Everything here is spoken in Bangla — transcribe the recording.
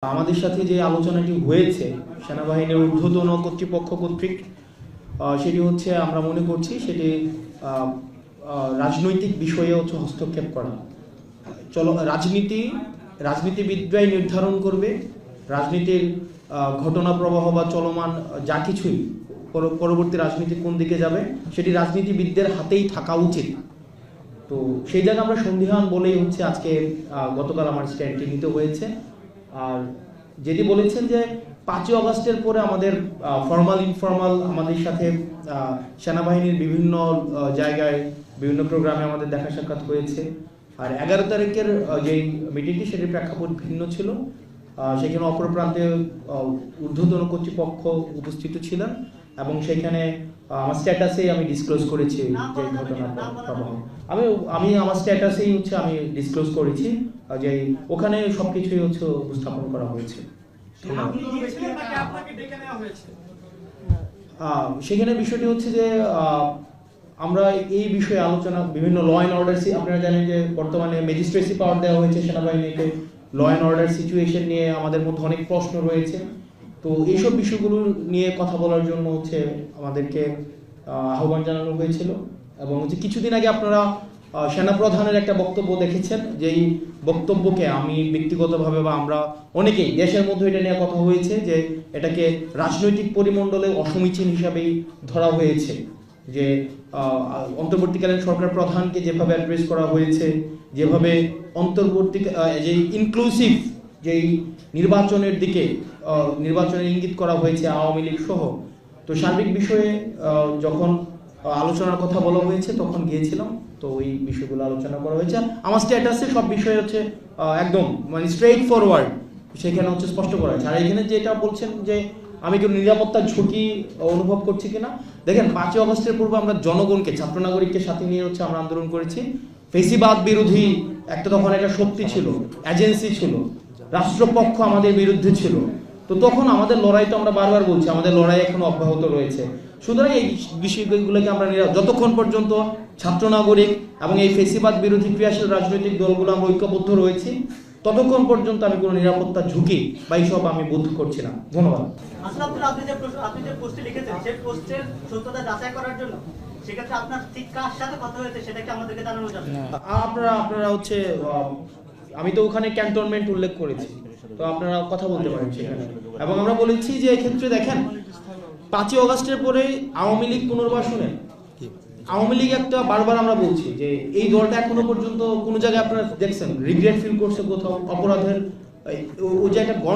আমাদের সাথে যে আলোচনাটি হয়েছে সেনাবাহিনীর ঊর্ধ্বতন কর্তৃপক্ষ কর্তৃক সেটি হচ্ছে আমরা মনে করছি সেটি রাজনৈতিক বিষয়ে হচ্ছে হস্তক্ষেপ করা। রাজনীতিবিদরাই নির্ধারণ করবে রাজনীতির ঘটনা প্রবাহ বা চলমান যা কিছুই পরবর্তী রাজনীতি কোন দিকে যাবে সেটি রাজনীতিবিদদের হাতেই থাকা উচিত। তো সেই জায়গায় আমরা সন্দিহান বলেই হচ্ছে আজকে গতকাল আমার স্ট্যান্ডটি নিতে হয়েছে। আর যেটি বলেছেন যে 5ই আগস্টের পরে আমাদের ফর্মাল ইনফর্মাল আমাদের সাথে সেনাবাহিনীর বিভিন্ন জায়গায় বিভিন্ন প্রোগ্রামে আমাদের দেখা সাক্ষাৎ হয়েছে। আর 11 তারিখের যেই মিটিংটি সেটির প্রেক্ষাপট ভিন্ন ছিল। সেখানে অপর প্রান্তে ঊর্ধ্বতন কর্তৃপক্ষ উপস্থিত ছিলেন এবং সেখানে আমার স্ট্যাটাসেই আমি ডিসক্লোজ করেছি যে ঘটনার প্রবাহ আমি আমার স্ট্যাটাসেই হচ্ছে আমি ডিসক্লোজ করেছি যে ওখানে সবকিছুই হচ্ছে উপস্থাপন করা হয়েছে। সেখানে বিষয়টি হচ্ছে যে আমরা এই বিষয়ে আলোচনা বিভিন্ন ল অ্যান্ড অর্ডার, আপনারা জানেন যে বর্তমানে ম্যাজিস্ট্রেসি পাওয়ার দেওয়া হয়েছে সেনাবাহিনীকে। ল অ্যান্ড অর্ডার সিচুয়েশন নিয়ে আমাদের মধ্যে অনেক প্রশ্ন রয়েছে। তো এইসব বিষয়গুলো নিয়ে কথা বলার জন্য হচ্ছে আমাদেরকে আহ্বান জানানো হয়েছিল এবং হচ্ছে কিছুদিন আগে আপনারা সেনাপ্রধানের একটা বক্তব্য দেখেছেন, যেই বক্তব্যকে আমি ব্যক্তিগতভাবে বা আমরা অনেকেই দেশের মধ্যে এটা নিয়ে কথা হয়েছে যে এটাকে রাজনৈতিক পরিমণ্ডলে অসমীচীন হিসাবেই ধরা হয়েছে। যে অন্তর্বর্তীকালীন সরকার প্রধানকে যেভাবে অ্যাড্রেস করা হয়েছে, যেভাবে অন্তর্বর্তী যে ইনক্লুসিভ যেই নির্বাচনের দিকে নির্বাচনের ইঙ্গিত করা হয়েছে আওয়ামী লীগ সহ, তো সার্বিক বিষয়ে যখন আলোচনার কথা বলা হয়েছে তখন গিয়েছিলাম। তো ওই বিষয়গুলো আলোচনা করা হয়েছে। আমার স্ট্যাটাসে সব বিষয় হচ্ছে একদম মানে স্ট্রেইট ফরওয়ার্ড সেখানে হচ্ছে স্পষ্ট করা হয়েছে। আর এখানে যেটা বলছেন যে আমি কেউ নিরাপত্তার ঝুঁকি অনুভব করছি কিনা, দেখেন 5ই আগস্টের পূর্বে আমরা জনগণকে ছাত্র নাগরিককে সাথে নিয়ে হচ্ছে আমরা আন্দোলন করেছি। ফেসিবাদ বিরোধী একটা তখন একটা শক্তি ছিল, এজেন্সি ছিল, রাষ্ট্রপক্ষ আমাদের বিরুদ্ধে ছিল। তো তখন আমাদের লড়াই তো আমরা বারবার বলছি আমাদের লড়াই এখনো অব্যাহত রয়েছে। সুতরাং এই বিষয়গুলোকে আমরা যতক্ষণ পর্যন্ত ছাত্র নাগরিক এবং এই ফেসিবাদ বিরোধী ক্রিয়াশীল রাজনৈতিক দলগুলো আমরা ঐক্যবদ্ধ রয়েছি ততক্ষণ পর্যন্ত আমি কোনো নিরাপত্তার ঝুঁকি বা এইসব আমি বোধ করছি না। ধন্যবাদ। আপনি যে পোস্টে লিখেছেন সেই পোস্টের সত্যতা যাচাই করার জন্য সেক্ষেত্রে আপনার ঠিক কার সাথে কথা হয়েছে সেটা কি আমাদেরকে জানানো যাবে? আপনারা হচ্ছে আমি তো ওখানে ক্যান্টনমেন্ট উল্লেখ করেছি, তো আপনারা কথা বলতে পারেন সেখানে। এবং আমরা বলেছি যে এক্ষেত্রে দেখেন 5ই আগস্টের পরে আওয়ামী লীগ পুনর্বাসনে আওয়ামী লীগ একটা বারবার আমরা বলছি যে এই দলটা এখনো পর্যন্ত কোনো জায়গায় আপনারা দেখছেন রিগ্রেট ফিল করছে কোথাও অপরাধের ওই যে একটা